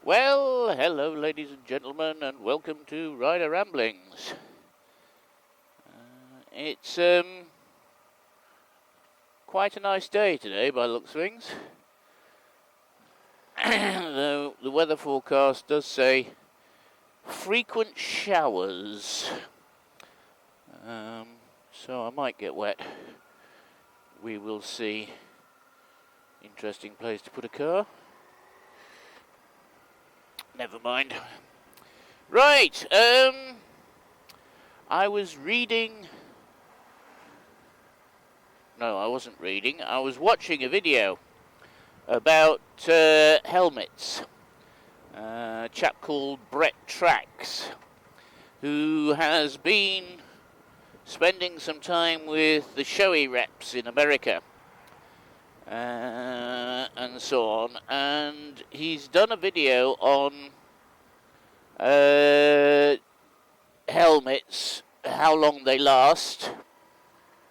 Well, hello ladies and gentlemen, and welcome to Rider Ramblings. It's quite a nice day today by the looks of things. Though the weather forecast does say frequent showers. So I might get wet. We will see. Interesting place to put a car. Never mind. Right, I was reading... No, I wasn't reading. I was watching a video about helmets. A chap called Brett Trax, who has been spending some time with the showy reps in America. And so on, and he's done a video on helmets, how long they last,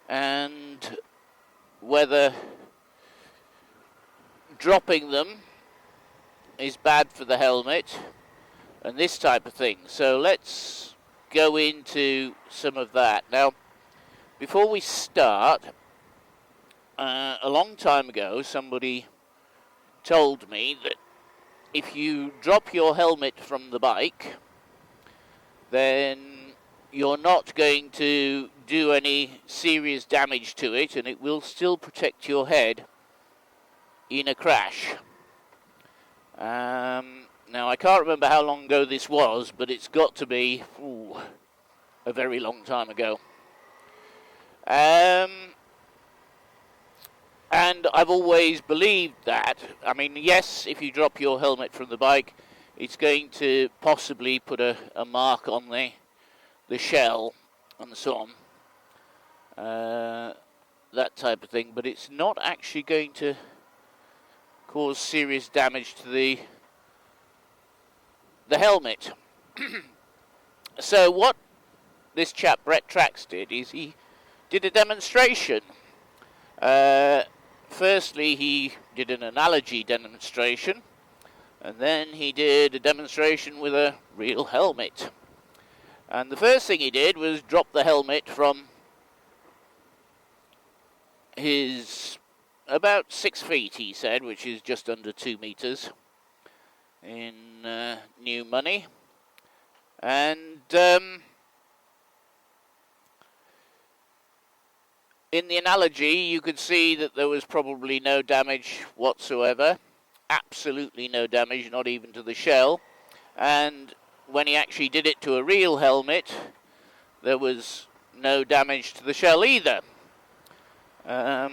and whether dropping them is bad for the helmet, and this type of thing. So let's go into some of that. Now, before we start, a long time ago, somebody told me that if you drop your helmet from the bike, then you're not going to do any serious damage to it, and it will still protect your head in a crash. Now, I can't remember how long ago this was, but it's got to be a very long time ago. And I've always believed that. I mean, yes, if you drop your helmet from the bike, it's going to possibly put a mark on the shell and so on. That type of thing. But it's not actually going to cause serious damage to the helmet. So what this chap, Brett Trax, did is he did a demonstration. Firstly, he did an analogy demonstration, and then he did a demonstration with a real helmet. And the first thing he did was drop the helmet from his about 6 feet, he said, which is just under 2 meters in new money. And in the analogy, you could see that there was probably no damage whatsoever. Absolutely no damage, not even to the shell. And when he actually did it to a real helmet, there was no damage to the shell either. I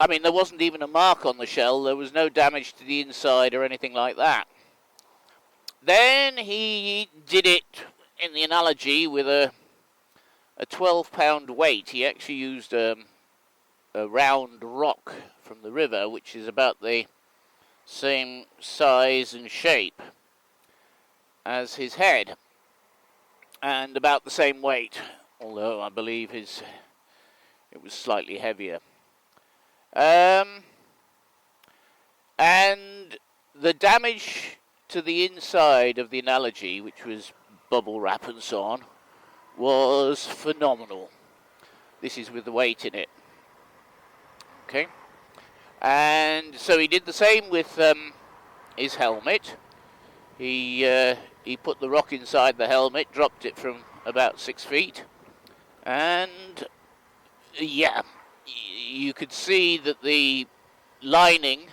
mean, there wasn't even a mark on the shell. There was no damage to the inside or anything like that. Then he did it in the analogy with a 12-pound weight. He actually used a round rock from the river, which is about the same size and shape as his head, and about the same weight, although I believe it was slightly heavier. And the damage to the inside of the analogy, which was bubble wrap and so on, was phenomenal. This is with the weight in it. Okay. And so he did the same with his helmet. He put the rock inside the helmet, dropped it from about 6 feet, and yeah, you could see that the lining,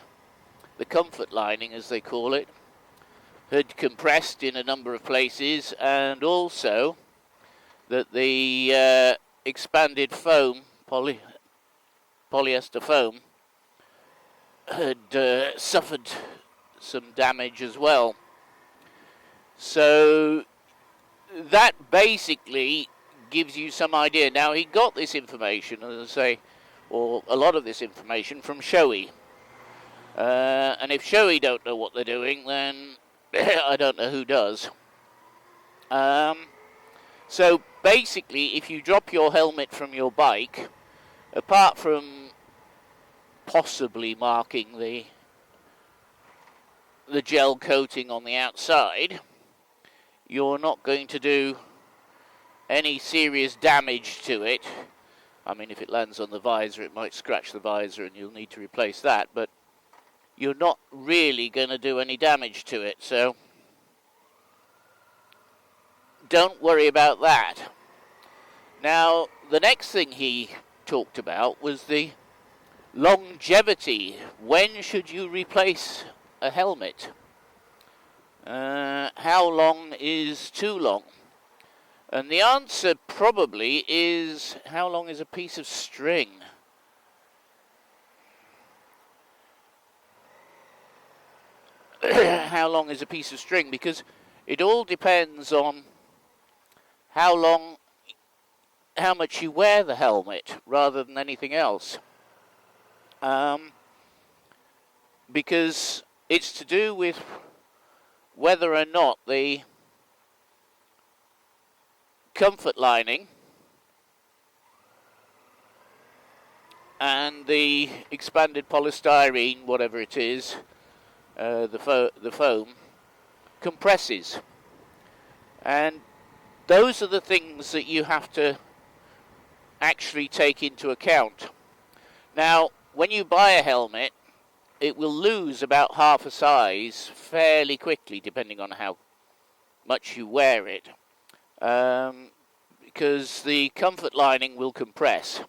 the comfort lining as they call it, had compressed in a number of places, and also that the expanded foam, polyester foam, had suffered some damage as well. So that basically gives you some idea. Now, he got this information, as I say, or a lot of this information from Shoei. And if Shoei don't know what they're doing, then I don't know who does. So basically, if you drop your helmet from your bike, apart from possibly marking the gel coating on the outside, you're not going to do any serious damage to it. I mean, if it lands on the visor, it might scratch the visor and you'll need to replace that, but you're not really going to do any damage to it, so don't worry about that. Now, the next thing he talked about was the longevity. When should you replace a helmet? How long is too long? And the answer probably is, how long is a piece of string? How long is a piece of string? Because it all depends on how much you wear the helmet rather than anything else. Because it's to do with whether or not the comfort lining and the expanded polystyrene, whatever it is, the foam, compresses. And those are the things that you have to actually take into account. Now, when you buy a helmet, it will lose about half a size fairly quickly, depending on how much you wear it, because the comfort lining will compress,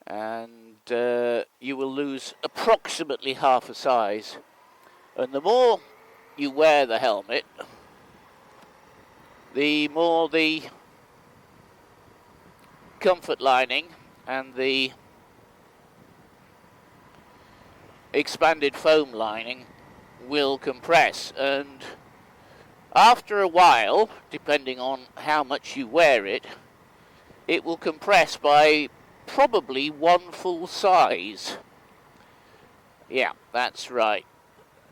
and you will lose approximately half a size. And the more you wear the helmet, the more the comfort lining and the expanded foam lining will compress, and after a while, depending on how much you wear it, it will compress by probably one full size. Yeah, that's right.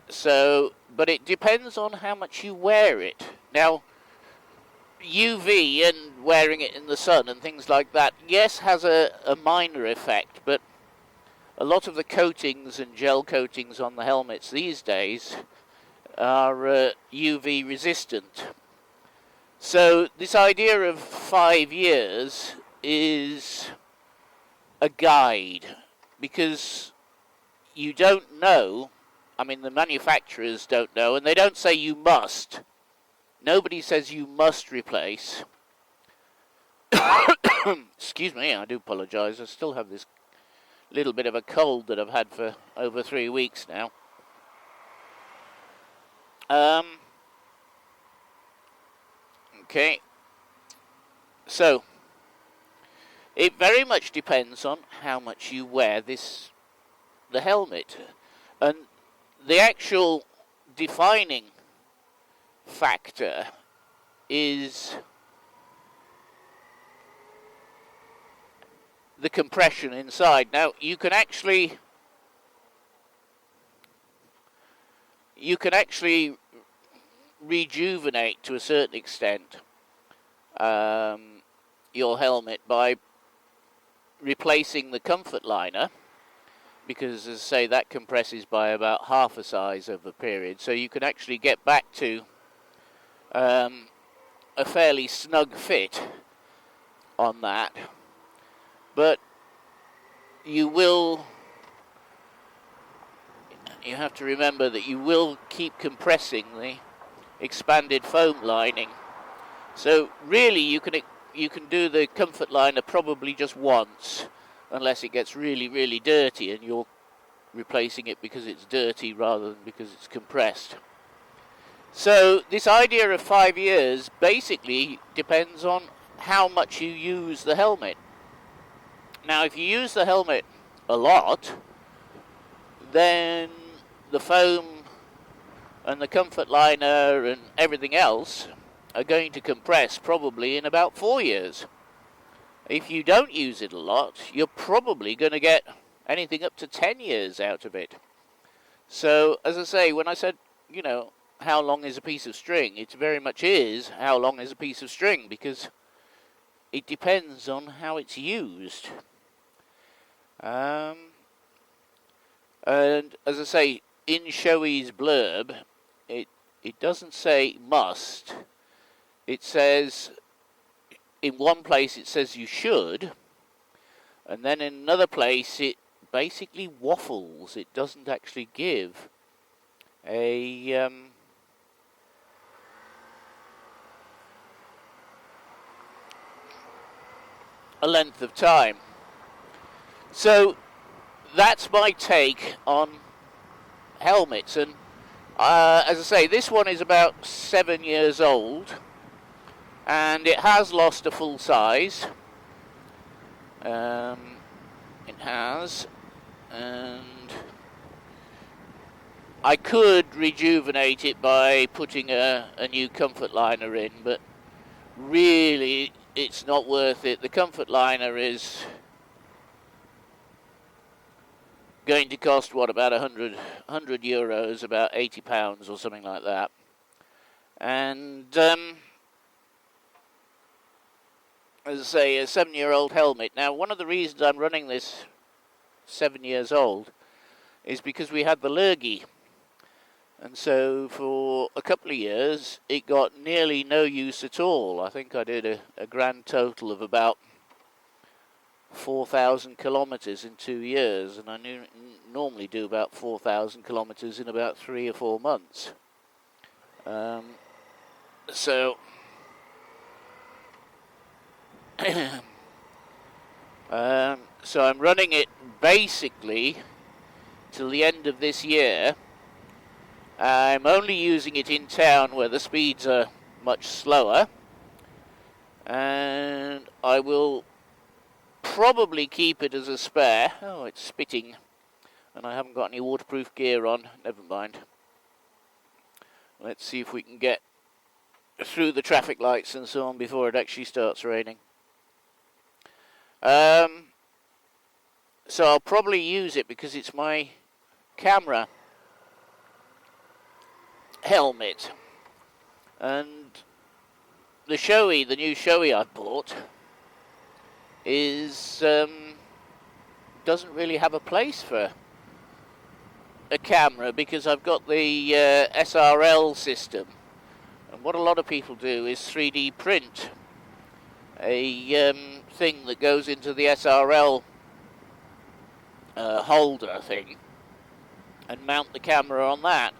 So, but it depends on how much you wear it. Now, UV and wearing it in the sun and things like that, yes, has a minor effect, but a lot of the coatings and gel coatings on the helmets these days are UV resistant. So this idea of 5 years is a guide, because you don't know. I mean, the manufacturers don't know, and they don't say you must. Nobody says you must replace. Excuse me, I do apologise. I still have this little bit of a cold that I've had for over 3 weeks now. Okay. So, it very much depends on how much you wear the helmet. And the actual defining factor is the compression inside. Now, you can actually rejuvenate to a certain extent your helmet by replacing the comfort liner, because, as I say, that compresses by about half a size over a period. So you can actually get back to a fairly snug fit on that. But you have to remember that you will keep compressing the expanded foam lining. So really you can do the comfort liner probably just once, unless it gets really, really dirty and you're replacing it because it's dirty rather than because it's compressed. So this idea of 5 years basically depends on how much you use the helmet. Now, if you use the helmet a lot, then the foam and the comfort liner and everything else are going to compress probably in about 4 years. If you don't use it a lot, you're probably going to get anything up to 10 years out of it. So, as I say, when I said, how long is a piece of string, it very much is how long is a piece of string, because it depends on how it's used. And as I say, in Shoei's blurb, it doesn't say must. It says, in one place it says you should, and then in another place it basically waffles. It doesn't actually give a length of time. So that's my take on helmets. And as I say, this one is about 7 years old, and it has lost a full size. It has, and I could rejuvenate it by putting a new comfort liner in, but really it's not worth it. The comfort liner is going to cost, what, about 100 euros, about £80 or something like that. And as I say, a 7-year-old helmet. Now, one of the reasons I'm running this 7 years old is because we had the lurgy. And so for a couple of years, it got nearly no use at all. I think I did a grand total of about 4,000 kilometres in 2 years, and I normally do about 4,000 kilometres in about 3 or 4 months. So I'm running it basically till the end of this year. I'm only using it in town where the speeds are much slower, and I will probably keep it as a spare. Oh, it's spitting, and I haven't got any waterproof gear on. Never mind. Let's see if we can get through the traffic lights and so on before it actually starts raining. So I'll probably use it because it's my camera helmet, and the new Shoei I've bought is doesn't really have a place for a camera because I've got the SRL system, and what a lot of people do is 3D print a thing that goes into the SRL holder thing and mount the camera on that.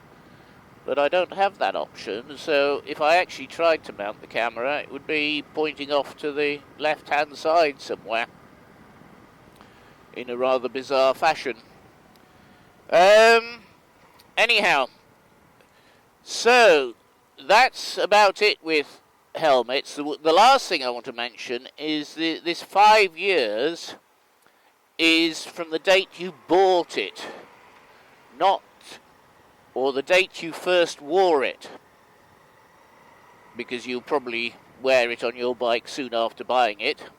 But I don't have that option, so if I actually tried to mount the camera, it would be pointing off to the left-hand side somewhere in a rather bizarre fashion. Anyhow, so that's about it with helmets. The last thing I want to mention is this 5 years is from the date you bought it, or the date you first wore it, because you'll probably wear it on your bike soon after buying it.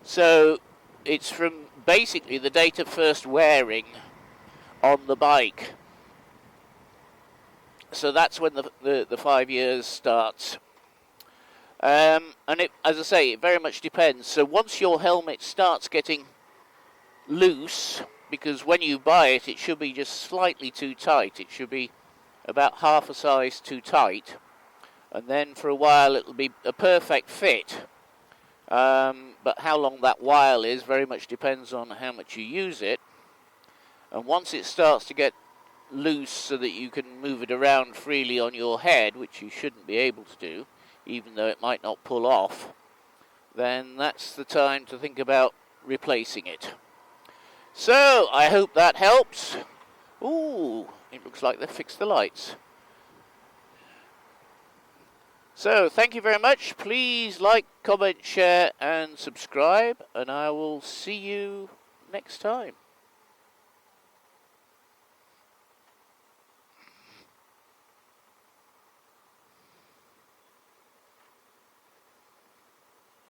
So it's from basically the date of first wearing on the bike. So that's when the 5 years starts. And it, as I say, it very much depends. So once your helmet starts getting loose, because when you buy it, it should be just slightly too tight. It should be about half a size too tight. And then for a while it'll be a perfect fit. But how long that while is very much depends on how much you use it. And once it starts to get loose so that you can move it around freely on your head, which you shouldn't be able to do, even though it might not pull off, then that's the time to think about replacing it. So, I hope that helps. Ooh, it looks like they've fixed the lights. So, thank you very much. Please like, comment, share, and subscribe, and I will see you next time.